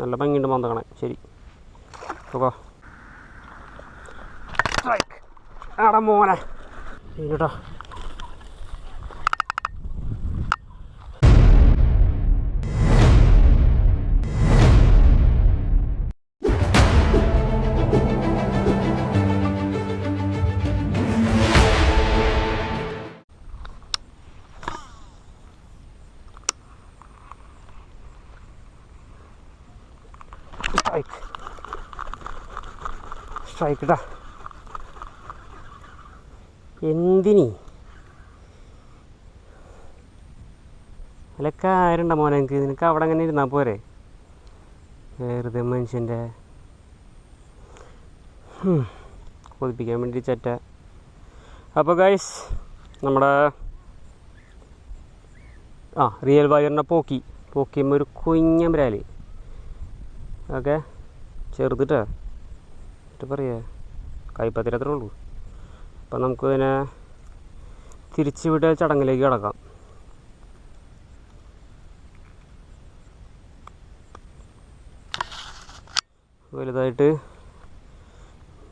നല്ല ഭംഗിയുണ്ട് മന്ത ശരി നോക്കോ സ്ട്രൈക്ക് ആടാ മോനെ കേട്ടോ സ്ട്രൈക്ക് ഇട്ടാ എന്തിനീ അല്ല കാര്യണ്ട മോനെ നിനക്ക് അവിടെ അങ്ങനെ ഇരുന്നാൽ പോരെ വെറുതെ മനുഷ്യൻ്റെ കൊതിപ്പിക്കാൻ വേണ്ടി ചറ്റ. അപ്പോൾ ഗൈസ് നമ്മുടെ റിയൽ വായറിൻ്റെ പോക്കിയുമ്പോൾ ഒരു കുഞ്ഞമ്പരാല് ഓക്കെ ചെറുതിട്ടാ എന്നിട്ട് പറയാ കൈപ്പത്തിരി അത്രേ ഉള്ളൂ. അപ്പം നമുക്കിതിനെ തിരിച്ചു വിട്ട ചടങ്ങിലേക്ക് കിടക്കാം. വലുതായിട്ട്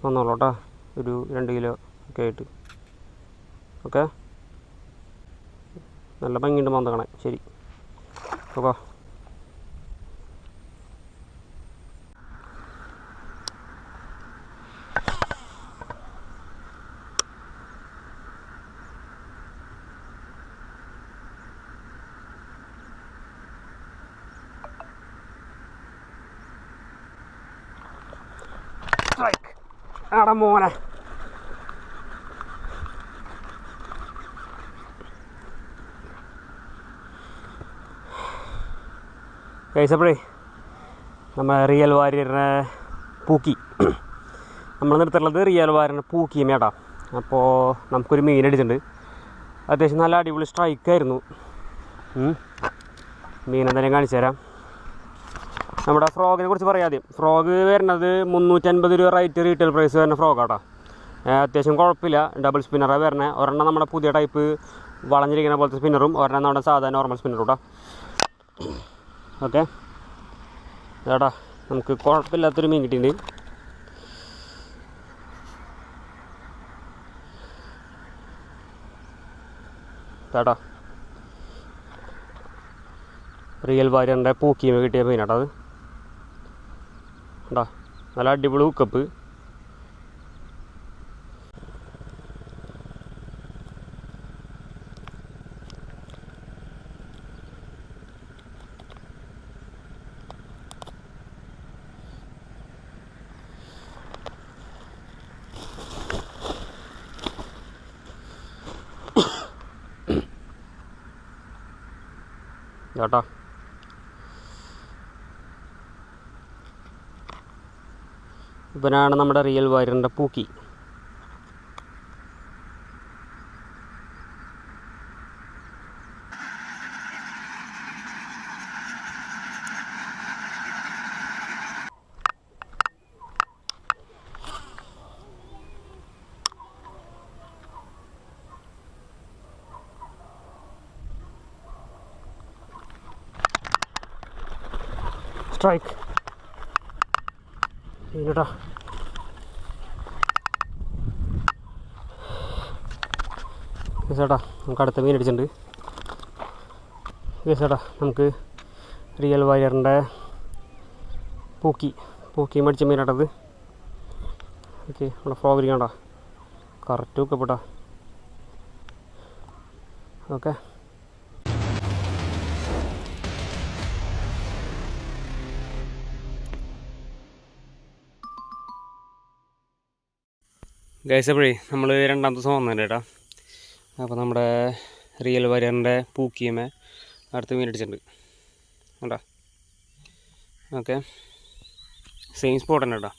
വന്നോളൂട്ടാ ഒരു 2 കിലോ ഒക്കെ ആയിട്ട് ഓക്കെ. നല്ല ഭംഗിയുണ്ട് മന്ത ശരി ഓക്കോ. സ്ട്രൈക്ക് ആടാ മോനെ കഴിച്ചപ്പോഴേ നമ്മൾ റിയൽ വാരിയറിനെ പൂക്കി നമ്മൾ നിർത്തുള്ളത് റിയൽ വാരിയറിനെ പൂക്കിയമേട്ടാ. അപ്പോൾ നമുക്കൊരു മീൻ അടിച്ചിട്ടുണ്ട്. അത്യാവശ്യം നല്ല അടിപൊളി സ്ട്രൈക്കായിരുന്നു. മീൻ എന്തായാലും കാണിച്ചു തരാം. നമ്മുടെ ഫ്രോഗിനെ കുറിച്ച് പറയാതെ ഫ്രോഗ് വരുന്നത് 350 രൂപ റേറ്റ് റീറ്റെയിൽ പ്രൈസ് വരുന്ന ഫ്രോഗാട്ടോ. അത്യാവശ്യം കുഴപ്പമില്ല. ഡബിൾ സ്പിന്നറാണ് വരുന്നത്. ഒരെണ്ണം നമ്മുടെ പുതിയ ടൈപ്പ് വളഞ്ഞിരിക്കുന്ന പോലത്തെ സ്പിന്നറും ഒരെണ്ണം നമ്മുടെ സാധാരണ നോർമൽ സ്പിന്നറും കേട്ടോ. ഓക്കെ ചേട്ടാ നമുക്ക് കുഴപ്പമില്ലാത്തൊരു മീൻ കിട്ടിയിട്ടുണ്ട്. ചേട്ടാ റിയൽ വാരിയറിൻ്റെ പൂക്കിയമ കിട്ടിയ മീനാട്ടോ അത് കേട്ടോ. നല്ല അടിപൊളി ഹുക്കപ്പ്. ചേട്ടാ ഇവനാണ് നമ്മുടെ റിയൽ വാരിയറിൻ്റെ പൂക്കി. സ്ട്രൈക്ക് കേട്ടോ. ചേട്ടാ നമുക്ക് അടുത്ത മീൻ അടിച്ചിട്ടുണ്ട്. ചേട്ടാ നമുക്ക് റിയൽ വാരിയറിൻ്റെ പൂക്കി മേടിച്ച മീനാട്ടത്. ഓക്കെ നമ്മുടെ ഫ്രോഗ് ഇരിക്കണ്ട കറക്റ്റ് ഹുക്കപ്പെട്ടാ. ഓക്കെ ഗൈസപ്പോഴേ നമ്മൾ 2ാമത്തെ ദിവസം വന്നിട്ടുണ്ട് കേട്ടോ. അപ്പോൾ നമ്മുടെ റിയൽ വാരിയറിൻ്റെ പൂക്കിയമേ അടുത്ത് മീൻ അടിച്ചിട്ടുണ്ട് കേട്ടോ. ഓക്കെ സെയിം സ്പോട്ട് തന്നെ കേട്ടോ.